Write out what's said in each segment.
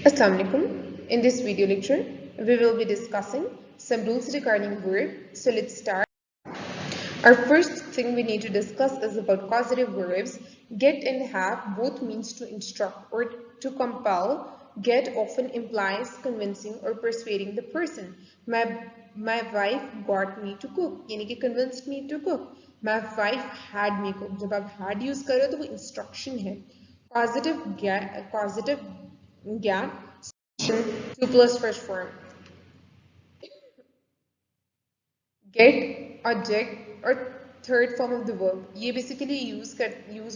Assalamu alaikum. In this video lecture, we will be discussing some rules regarding verb. So let's start. Our first thing we need to discuss is about causative verbs. Get and have both means to instruct or to compel. Get often implies convincing or persuading the person. My wife got me to cook, यानी कि convinced me to cook. My wife had me cook. जब आप had use कर रहे हो तो वो instruction है. Causative gap 2 plus first form. Get, object और third form of the verb. ये basically use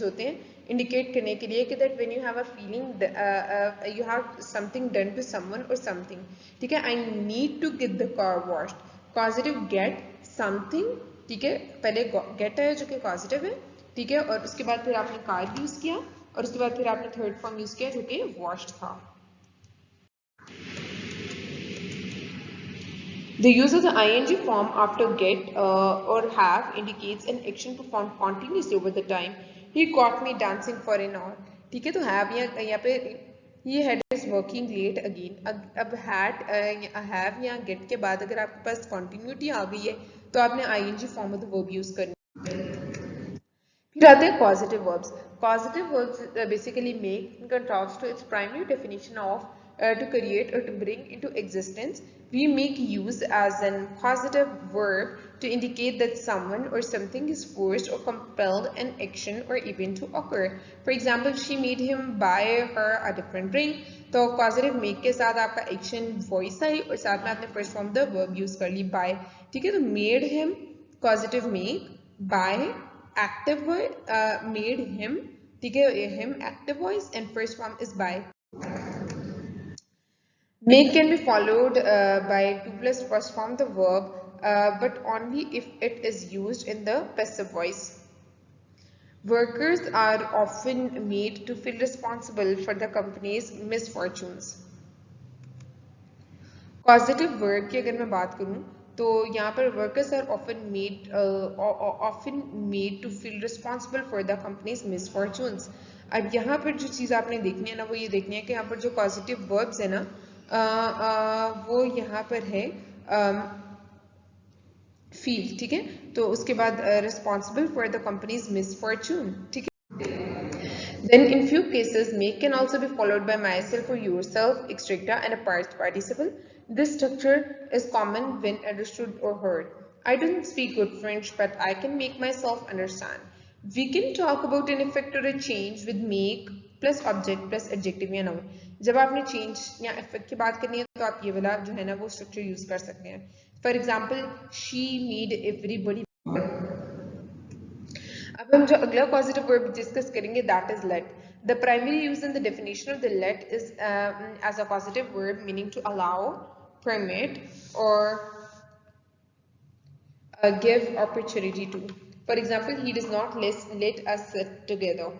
होते हैं indicate करने के लिए कि that when you have a feeling you have something done to someone or something. ठीक है, I need to get the car washed. Causative get something. ठीक है, पहले get है जो कि causative है. ठीक है, और उसके बाद फिर आपने car use किया और उसके बाद फिर आपने third form use किया जो कि washed था. The use of the ing form after get or have indicates an action performed continuously over the time. He caught me dancing for an hour. ठीक है, तो have यहाँ पे he had is working late again. अब had have या get के बाद अगर आपके पास continuity आ गई है तो आपने ing form of the verb use करनी है. फिर आते हैं causative verbs. Causative verbs basically make in contrast to its primary definition of to create or to bring into existence. We make use as an causative verb to indicate that someone or something is forced or compelled an action or event to occur. For example, she made him buy her a different ring. तो causative make के साथ आपका action voice आई और साथ में आपने first form the verb use कर ली buy. ठीक है, तो made him causative make, buy active made him. ठीक है, him active voice and first form is by. Make can be followed by 2 plus first form the verb, but only if it is used in the passive voice. Workers are often made to feel responsible for the company's misfortunes. Causative verb की अगर मैं बात करूं तो यहाँ पर workers are often made to feel responsible for the company's misfortunes. अब यहाँ पर जो चीज़ आपने देखनी है ना वो ये देखनी है कि यहाँ पर जो causative verbs है ना वो यहाँ पर है feel. ठीक है, तो उसके बाद responsible for the company's misfortune. ठीक है. Then in few cases make can also be followed by myself or yourself, etc. and a past participle. This structure is common when understood or heard. I don't speak good French, but I can make myself understand. We can talk about an effect or a change with make plus object plus adjective या noun. जब आपने change या effect की बात करनी है तो आप ये वाला जो है ना वो structure use कर सकते हैं. For example, she made everybody. अब हम जो अगला causative verb डिस्कस करेंगे that is let. The primary use in the definition of the let is as a causative verb meaning to allow, permit, or give opportunity to. For example, he does not let us sit together.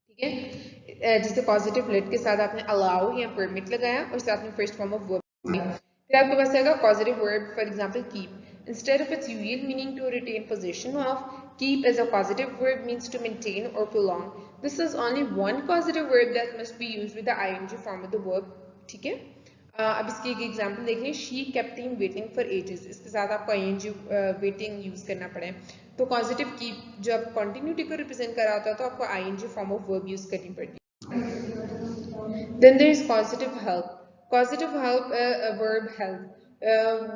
ठीक है, जिसे causative let के साथ आपने allow या permit लगाया और साथ में first form of verb. फिर आपके पास आएगा causative verb, for example keep. Instead of its usual meaning to retain possession of, keep as a causative verb means to maintain or prolong. This is only one causative verb that must be used with the ing form of the verb. ठीक है, अब इसकी एक example देख लें. she kept him waiting for ages. इसके साथ आपको ing waiting यूज करना पड़े. तो causative keep जो आप continuity को रिप्रेजेंट कर रहा होता है तो आपको ing form of verb use करनी पड़ती है. Then there is causative help. Causative help, verb help.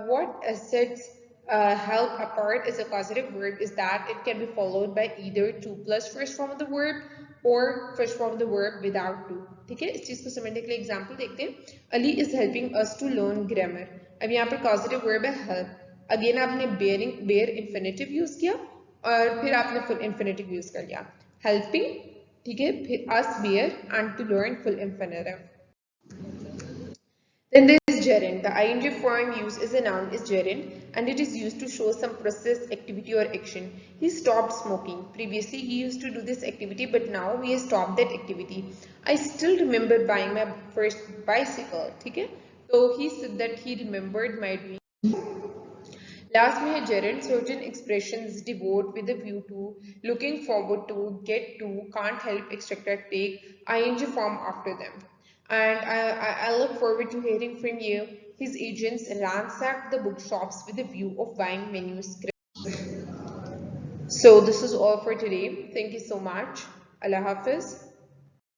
What sets help apart as a causative verb is that it can be followed by either 2 plus first form of the verb or first form of the verb without 2. ठीक है, इस चीज को समझने के लिए example देखते हैं. Ali is helping us to learn grammar. अब यहाँ पर causative verb है help. अगेन आपने bear infinitive यूज किया और फिर आपने full infinitive यूज कर लिया. Helping, ठीक है, फिर us bear and to learn full infinitive. Then there is gerund. The ing form used as a noun is gerund and it is used to show some process, activity or action. He stopped smoking. Previously he used to do this activity but now he has stopped that activity. I still remember buying my first bicycle. ठीक है, तो he said that he remembered my dream. Last में है gerund. Certain expressions devote with a view to, looking forward to, get to, can't help, etc. take ing form after them. And I look forward to hearing from you. His agents ransacked the bookshops with a view of buying manuscripts. So this is all for today. Thank you so much. Allah Hafiz.